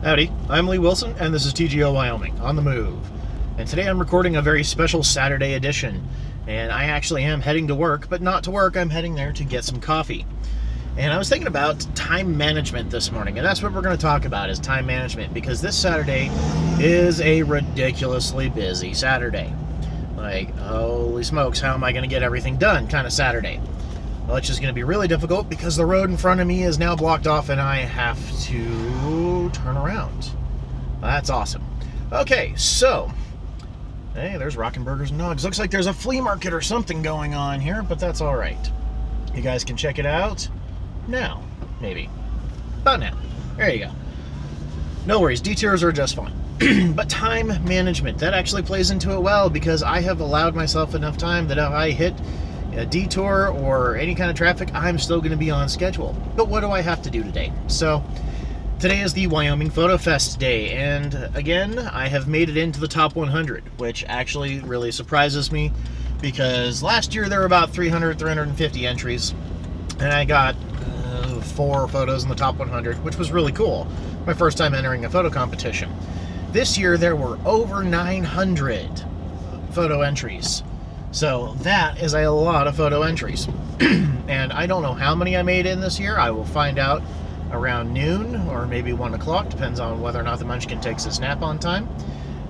Howdy, I'm Lee Wilson, and this is TGO Wyoming, on the move. And today I'm recording a very special Saturday edition. And I actually am heading to work, but not to work, I'm heading there to get some coffee. And I was thinking about time management this morning, and that's what we're going to talk about, is time management, because this Saturday is a ridiculously busy Saturday. Like, holy smokes, how am I going to get everything done kind of Saturday? Well, it's just going to be really difficult because the road in front of me is now blocked off and I have to turn around. That's awesome. Okay, so, hey, there's Rockin' Burgers and Dogs. Looks like there's a flea market or something going on here, but that's all right. You guys can check it out now, maybe. About now. There you go. No worries, detours are just fine. But time management, that actually plays into it well, because I have allowed myself enough time that if I hit a detour or any kind of traffic, I'm still going to be on schedule. But what do I have to do today? So today is the Wyoming Photo Fest day, and again, I have made it into the top 100, which actually really surprises me, because last year there were about 350 entries, and I got 4 photos in the top 100, which was really cool. My first time entering a photo competition. This year there were over 900 photo entries. So that is a lot of photo entries. And I don't know how many I made in this year. I will find out around noon or maybe 1 o'clock, depends on whether or not the munchkin takes his nap on time.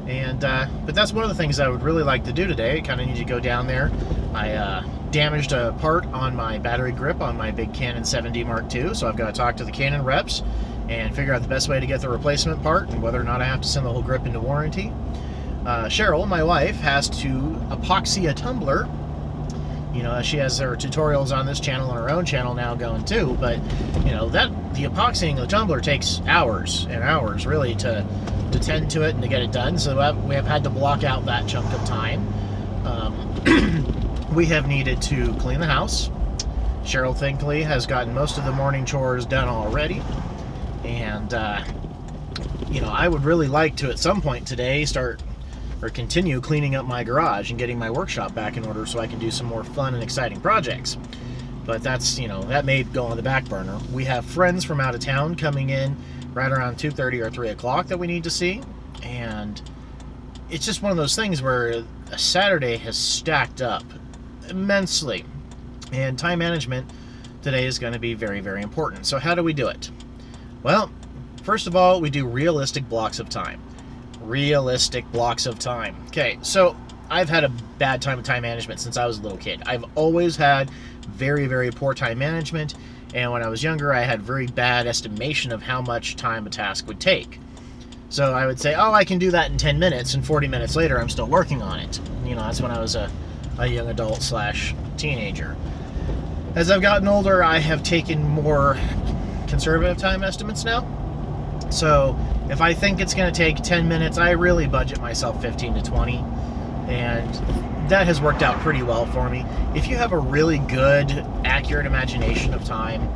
And but that's one of the things I would really like to do today. I kind of need to go down there. I damaged a part on my battery grip on my big Canon 7D Mark II, so I've got to talk to the Canon reps and figure out the best way to get the replacement part and whether or not I have to send the whole grip into warranty. Cheryl, my wife, has to epoxy a tumbler. You know, she has her tutorials on this channel and her own channel now going too, but, you know, the epoxying of the tumbler takes hours and hours, really, to tend to it and to get it done, so we have had to block out that chunk of time. We have needed to clean the house. Cheryl, thankfully, has gotten most of the morning chores done already, and, you know, I would really like to, at some point today, continue cleaning up my garage and getting my workshop back in order so I can do some more fun and exciting projects. But that's, you know, that may go on the back burner. We have friends from out of town coming in right around 2:30 or 3 o'clock that we need to see, and it's just one of those things where a Saturday has stacked up immensely, and time management today is going to be very, very important. So how do we do it? Well, first of all, we do realistic blocks of time. Realistic blocks of time. Okay, so I've had a bad time with time management since I was a little kid. I've always had very, very poor time management, and when I was younger, I had very bad estimation of how much time a task would take. So I would say, oh, I can do that in 10 minutes, and 40 minutes later, I'm still working on it. You know, that's when I was a young adult / teenager. As I've gotten older, I have taken more conservative time estimates now. So if I think it's going to take 10 minutes, I really budget myself 15 to 20, and that has worked out pretty well for me. If you have a really good, accurate imagination of time,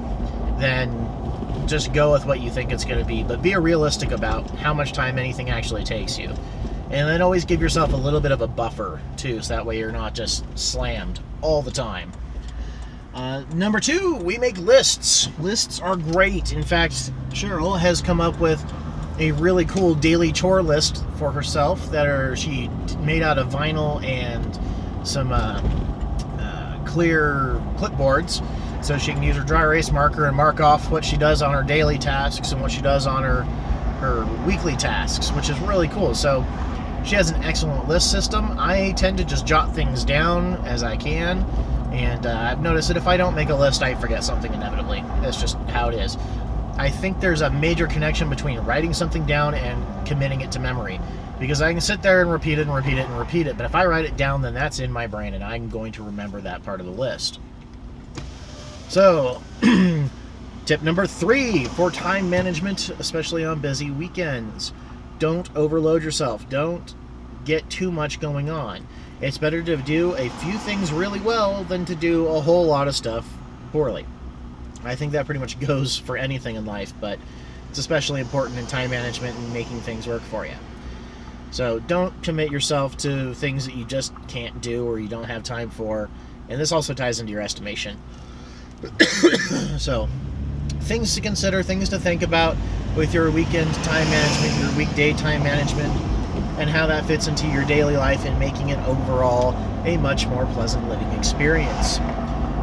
then just go with what you think it's going to be, but be realistic about how much time anything actually takes you. And then always give yourself a little bit of a buffer, too, so that way you're not just slammed all the time. Number 2, we make lists. Lists are great. In fact, Cheryl has come up with a really cool daily chore list for herself that she made out of vinyl and some clear clipboards, so she can use her dry erase marker and mark off what she does on her daily tasks and what she does on her weekly tasks, which is really cool. So she has an excellent list system. I tend to just jot things down as I can, and I've noticed that if I don't make a list, I forget something inevitably. That's just how it is. I think there's a major connection between writing something down and committing it to memory, because I can sit there and repeat it and repeat it and repeat it, but if I write it down, then that's in my brain and I'm going to remember that part of the list. So, tip number 3 for time management, especially on busy weekends: don't overload yourself. Don't get too much going on. It's better to do a few things really well than to do a whole lot of stuff poorly. I think that pretty much goes for anything in life, but it's especially important in time management and making things work for you. So don't commit yourself to things that you just can't do or you don't have time for, and this also ties into your estimation. So things to consider, things to think about. with your weekend time management, your weekday time management, and how that fits into your daily life and making it overall a much more pleasant living experience.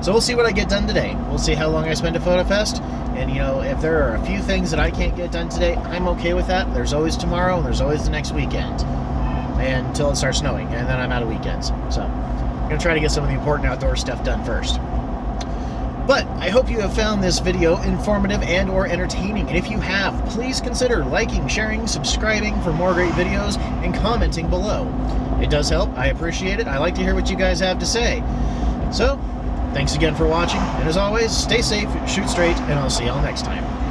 So we'll see what I get done today. We'll see how long I spend at PhotoFest. And, you know, if there are a few things that I can't get done today, I'm okay with that. There's always tomorrow, and there's always the next weekend. And until it starts snowing, and then I'm out of weekends. So I'm going to try to get some of the important outdoor stuff done first. But I hope you have found this video informative and or entertaining. And if you have, please consider liking, sharing, subscribing for more great videos, and commenting below. It does help. I appreciate it. I like to hear what you guys have to say. So, thanks again for watching, and as always, stay safe, shoot straight, and I'll see y'all next time.